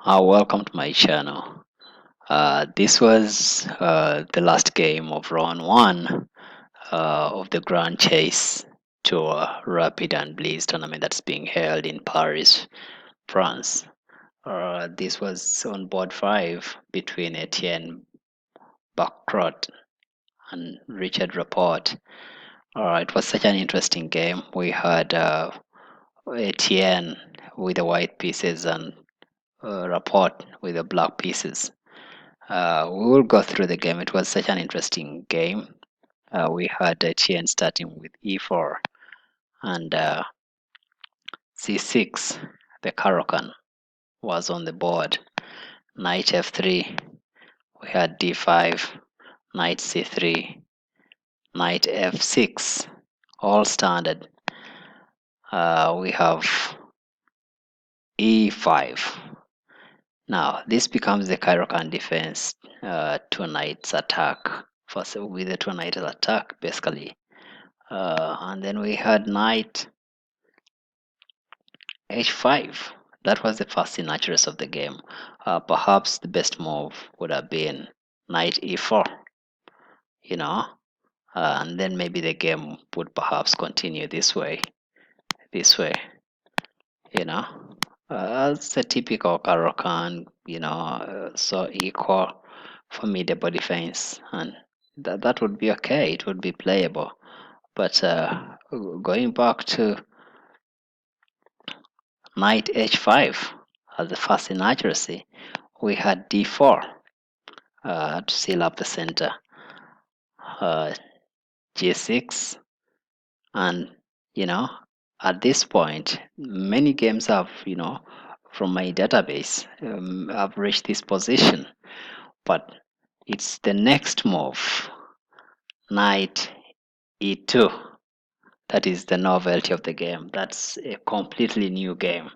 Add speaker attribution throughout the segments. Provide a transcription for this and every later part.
Speaker 1: Welcome to my channel. This was the last game of round one of the Grand Chase Tour Rapid and Blitz tournament that's being held in Paris, France. This was on board 5 between Etienne, Bacrot, and Richard Rapport. It was such an interesting game. We had Etienne with the white pieces and Rapport with the black pieces. We will go through the game. It was such an interesting game. We had Etienne starting with e4 and c6. The Caro Khan was on the board. Knight f3. We had d5, knight c3, knight f6, all standard. We have e5. Now this becomes the Caro Khan defense. Two knights attack. First with the two knights attack basically. And then we had knight h5. That was the first naturalist of the game. Perhaps the best move would have been knight e4, you know, and then maybe the game would perhaps continue this way, you know. It's a typical Caro Khan, so equal formidable defense, and that would be okay. It would be playable. But going back to knight h5 as the first inaccuracy, we had d4 to seal up the center, g6, and at this point, many games have from my database I've reached this position, but it's the next move, knight e2. That is the novelty of the game. That's a completely new game.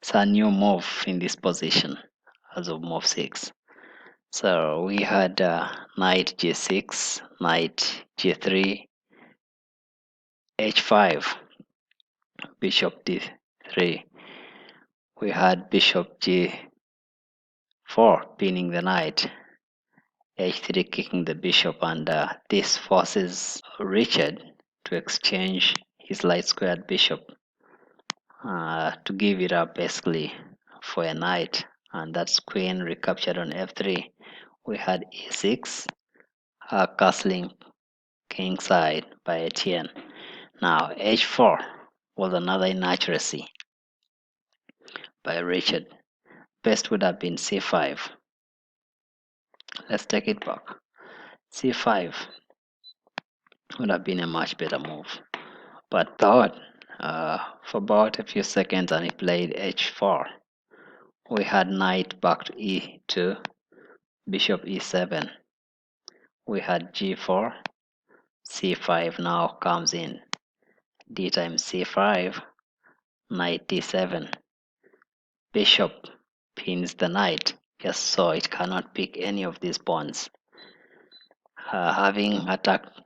Speaker 1: It's a new move in this position as of move 6. So we had knight g6, knight g3, h5, bishop d3. We had bishop g4 pinning the knight, h3 kicking the bishop, and this forces Richard to exchange his light squared bishop to give it up basically for a knight, and that's queen recaptured on f3. We had e6, castling king side by Etienne. Now h4 was another inaccuracy by Richard. Best would have been c5. Let's take it back. c5 would have been a much better move, but thought for about a few seconds and he played h4. We had knight back to e2, bishop e7. We had g4, c5 now comes in, d times c5, knight d7, bishop pins the knight just so it cannot pick any of these pawns. Having attacked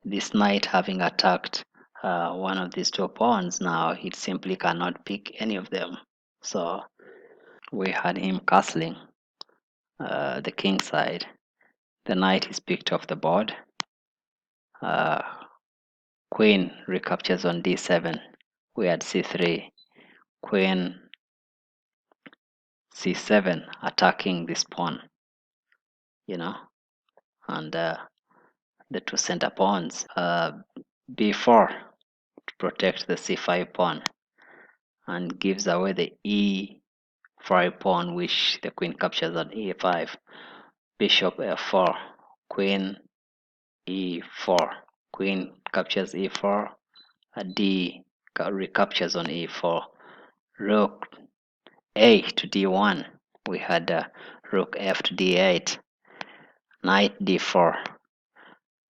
Speaker 1: this knight, having attacked one of these two pawns, now it simply cannot pick any of them. So we had him castling the king side. The knight is picked off the board. Queen recaptures on d7. We had c3. Queen c7 attacking this pawn, and the two center pawns. b4 to protect the c5 pawn and gives away the e5 pawn, which the queen captures on e5. Bishop f4, queen e4, queen captures e4, d recaptures on e4, rook a to d1. We had rook f to d8, knight d4,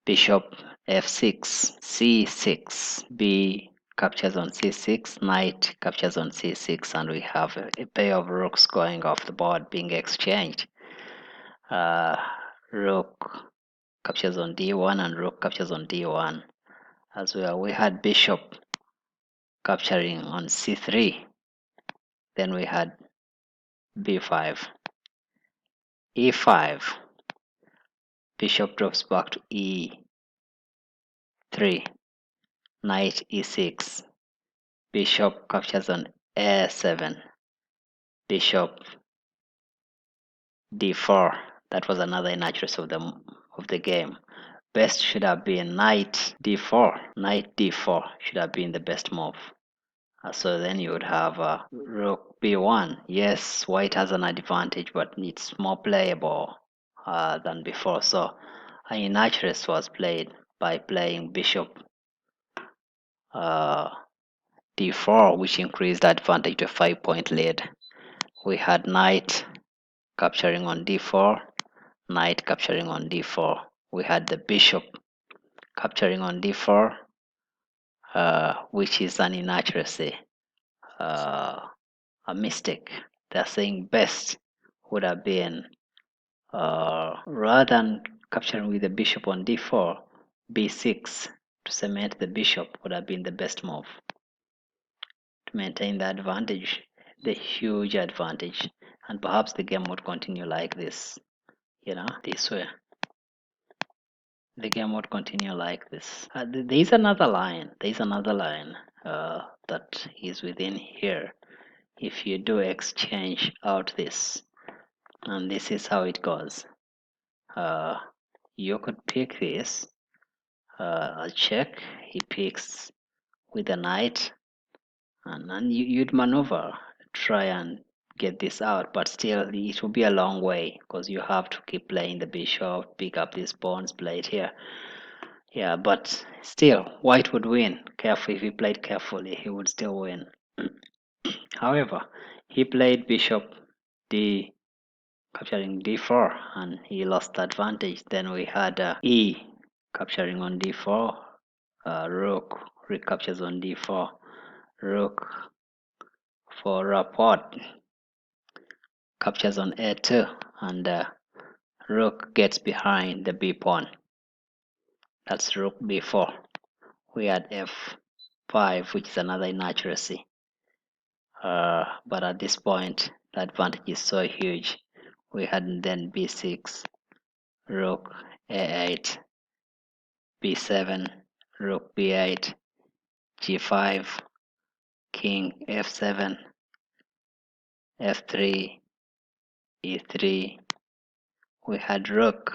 Speaker 1: bishop f6, c6, b captures on c6, knight captures on c6, and we have a pair of rooks going off the board being exchanged. Rook captures on d1 and rook captures on d1 as well. We had bishop capturing on c3. Then we had b5, e5, bishop drops back to e3, knight e6, bishop captures on a7, bishop d4. That was another inaccuracy of the game. Best should have been knight d4. Knight d4 should have been the best move. So then you would have rook b1. Yes, white has an advantage, but it's more playable than before. So an inaccuracy was played by playing bishop d4, which increased the advantage to a 5-point lead. We had knight capturing on d4, knight capturing on d4. We had the bishop capturing on d4, which is an inaccuracy, a mistake. They're saying best would have been, rather than capturing with the bishop on d4, b6 to cement the bishop would have been the best move to maintain the advantage, the huge advantage, and perhaps the game would continue like this, this way. The game would continue like this. There's another line. That is within here. If you do exchange out this, and this is how it goes. You could pick this. A check. He picks with a knight, and then you'd maneuver, try and get this out, but still it will be a long way because you have to keep playing the bishop, pick up these pawns, play it here. Yeah, but still, white would win. Careful, if he played carefully, he would still win. However, he played bishop d capturing d4, and he lost the advantage. Then we had e capturing on d4, rook recaptures on d4, rook for rapport captures on a2, and rook gets behind the b pawn. That's rook b4. We had f5, which is another inaccuracy. But at this point, the advantage is so huge. We had then b6, rook a8, b7, rook b8, g5, king f7, f3, e3. We had rook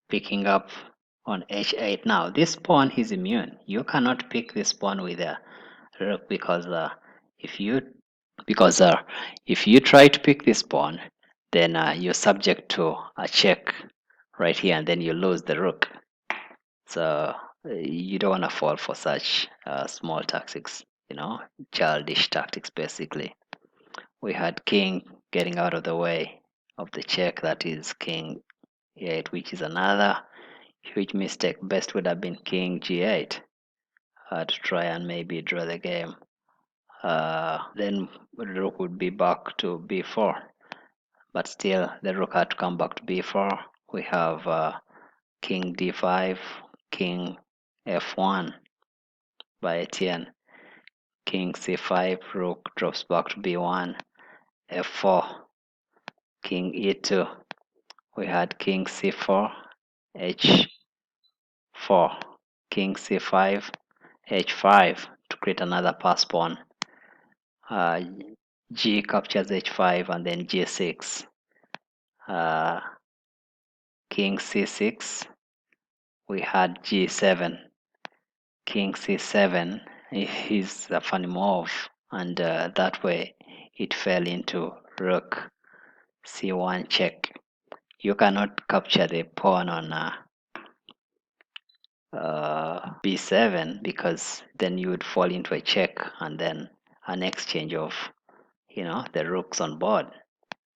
Speaker 1: picking up on h8. Now this pawn is immune. You cannot pick this pawn with a rook because if you try to pick this pawn, then you're subject to a check right here, and then you lose the rook. So you don't want to fall for such small tactics, childish tactics basically. We had king getting out of the way of the check, that is king e8, which is another huge mistake. Best would have been king g8 to try and maybe draw the game. Then the rook would be back to b4, but still the rook had to come back to b4. We have king d5, king f1 by Etienne, king c5, rook drops back to b1, f4, king e2. We had king c4, h4, king c5, h5 to create another pass pawn. G captures h5, and then g6. King c6. We had g7. King c7 is a funny move, and that way it fell into rook c1 check. You cannot capture the pawn on b7 because then you would fall into a check and then an exchange of the rooks on board.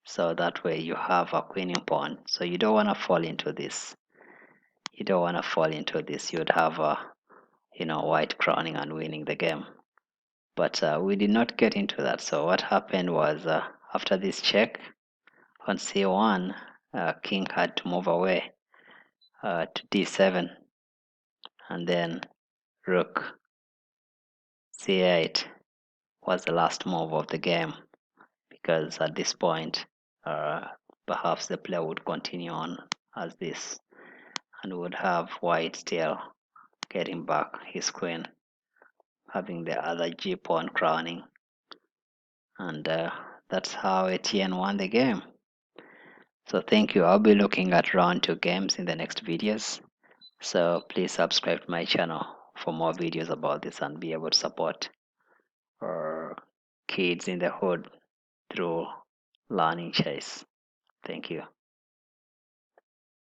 Speaker 1: So that way you have a queening pawn. So you don't want to fall into this. You would have white crowning and winning the game. But we did not get into that. So what happened was after this check on c1, king had to move away to d7, and then rook c8 was the last move of the game, because at this point perhaps the player would continue on as this and would have white still getting back his queen, having the other g pawn crowning, and that's how Etienne won the game. So thank you. I'll be looking at round 2 games in the next videos, so please subscribe to my channel for more videos about this and be able to support our kids in the hood through learning chess. Thank you.